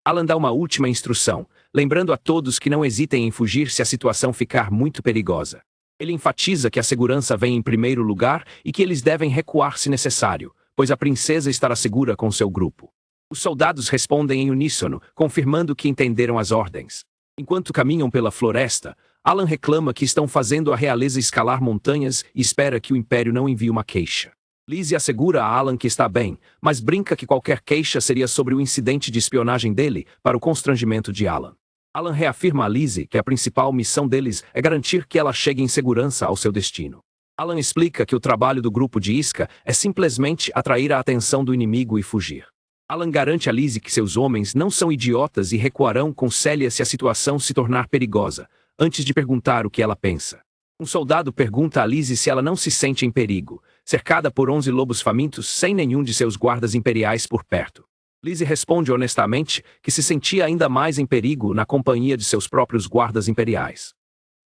Alan dá uma última instrução, lembrando a todos que não hesitem em fugir se a situação ficar muito perigosa. Ele enfatiza que a segurança vem em primeiro lugar e que eles devem recuar se necessário, pois a princesa estará segura com seu grupo. Os soldados respondem em uníssono, confirmando que entenderam as ordens. Enquanto caminham pela floresta, Alan reclama que estão fazendo a realeza escalar montanhas e espera que o Império não envie uma queixa. Lizzie assegura a Alan que está bem, mas brinca que qualquer queixa seria sobre o incidente de espionagem dele, para o constrangimento de Alan. Alan reafirma a Lizzie que a principal missão deles é garantir que ela chegue em segurança ao seu destino. Alan explica que o trabalho do grupo de isca é simplesmente atrair a atenção do inimigo e fugir. Alan garante a Lizzie que seus homens não são idiotas e recuarão com Celia se a situação se tornar perigosa, antes de perguntar o que ela pensa. Um soldado pergunta a Lizzie se ela não se sente em perigo, cercada por 11 lobos famintos sem nenhum de seus guardas imperiais por perto. Lizzie responde honestamente que se sentia ainda mais em perigo na companhia de seus próprios guardas imperiais.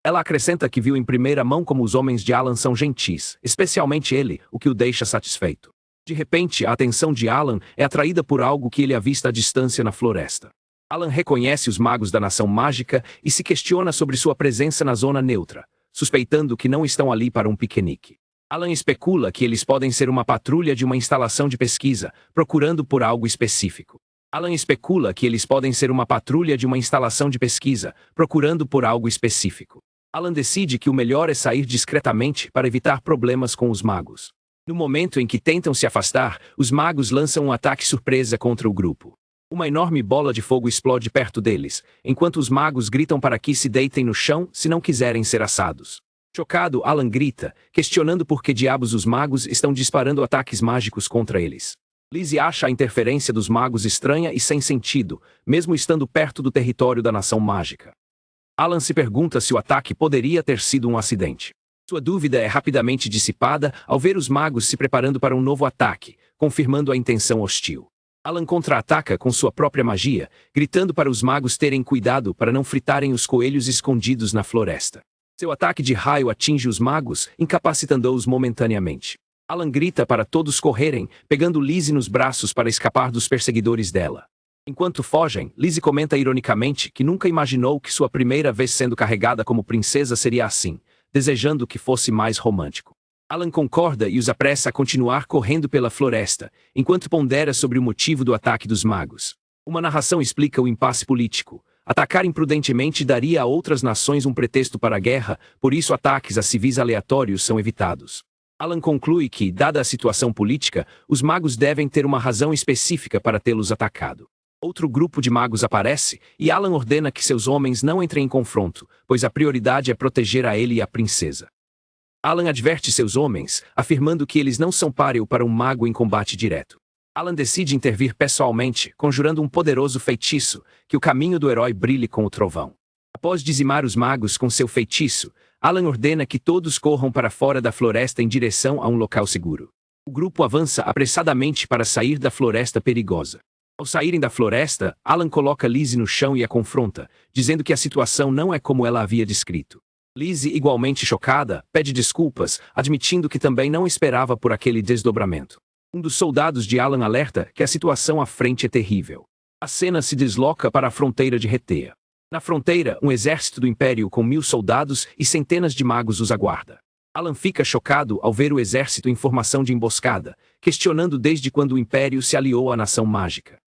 Ela acrescenta que viu em primeira mão como os homens de Alan são gentis, especialmente ele, o que o deixa satisfeito. De repente, a atenção de Alan é atraída por algo que ele avista à distância na floresta. Alan reconhece os magos da Nação Mágica e se questiona sobre sua presença na zona neutra, suspeitando que não estão ali para um piquenique. Alan especula que eles podem ser uma patrulha de uma instalação de pesquisa, procurando por algo específico. Alan especula que eles podem ser uma patrulha de uma instalação de pesquisa, procurando por algo específico. Alan decide que o melhor é sair discretamente para evitar problemas com os magos. No momento em que tentam se afastar, os magos lançam um ataque surpresa contra o grupo. Uma enorme bola de fogo explode perto deles, enquanto os magos gritam para que se deitem no chão se não quiserem ser assados. Chocado, Alan grita, questionando por que diabos os magos estão disparando ataques mágicos contra eles. Lizzie acha a interferência dos magos estranha e sem sentido, mesmo estando perto do território da Nação Mágica. Alan se pergunta se o ataque poderia ter sido um acidente. Sua dúvida é rapidamente dissipada ao ver os magos se preparando para um novo ataque, confirmando a intenção hostil. Alan contra-ataca com sua própria magia, gritando para os magos terem cuidado para não fritarem os coelhos escondidos na floresta. Seu ataque de raio atinge os magos, incapacitando-os momentaneamente. Alan grita para todos correrem, pegando Lizzie nos braços para escapar dos perseguidores dela. Enquanto fogem, Lizzie comenta ironicamente que nunca imaginou que sua primeira vez sendo carregada como princesa seria assim, desejando que fosse mais romântico. Alan concorda e os apressa a continuar correndo pela floresta, enquanto pondera sobre o motivo do ataque dos magos. Uma narração explica o impasse político. Atacar imprudentemente daria a outras nações um pretexto para a guerra, por isso ataques a civis aleatórios são evitados. Alan conclui que, dada a situação política, os magos devem ter uma razão específica para tê-los atacado. Outro grupo de magos aparece, e Alan ordena que seus homens não entrem em confronto, pois a prioridade é proteger a ele e a princesa. Alan adverte seus homens, afirmando que eles não são páreo para um mago em combate direto. Alan decide intervir pessoalmente, conjurando um poderoso feitiço, que o caminho do herói brilhe com o trovão. Após dizimar os magos com seu feitiço, Alan ordena que todos corram para fora da floresta em direção a um local seguro. O grupo avança apressadamente para sair da floresta perigosa. Ao saírem da floresta, Alan coloca Lizzie no chão e a confronta, dizendo que a situação não é como ela havia descrito. Lizzie, igualmente chocada, pede desculpas, admitindo que também não esperava por aquele desdobramento. Um dos soldados de Alan alerta que a situação à frente é terrível. A cena se desloca para a fronteira de Retea. Na fronteira, um exército do Império com 1000 soldados e centenas de magos os aguarda. Alan fica chocado ao ver o exército em formação de emboscada, questionando desde quando o Império se aliou à Nação Mágica.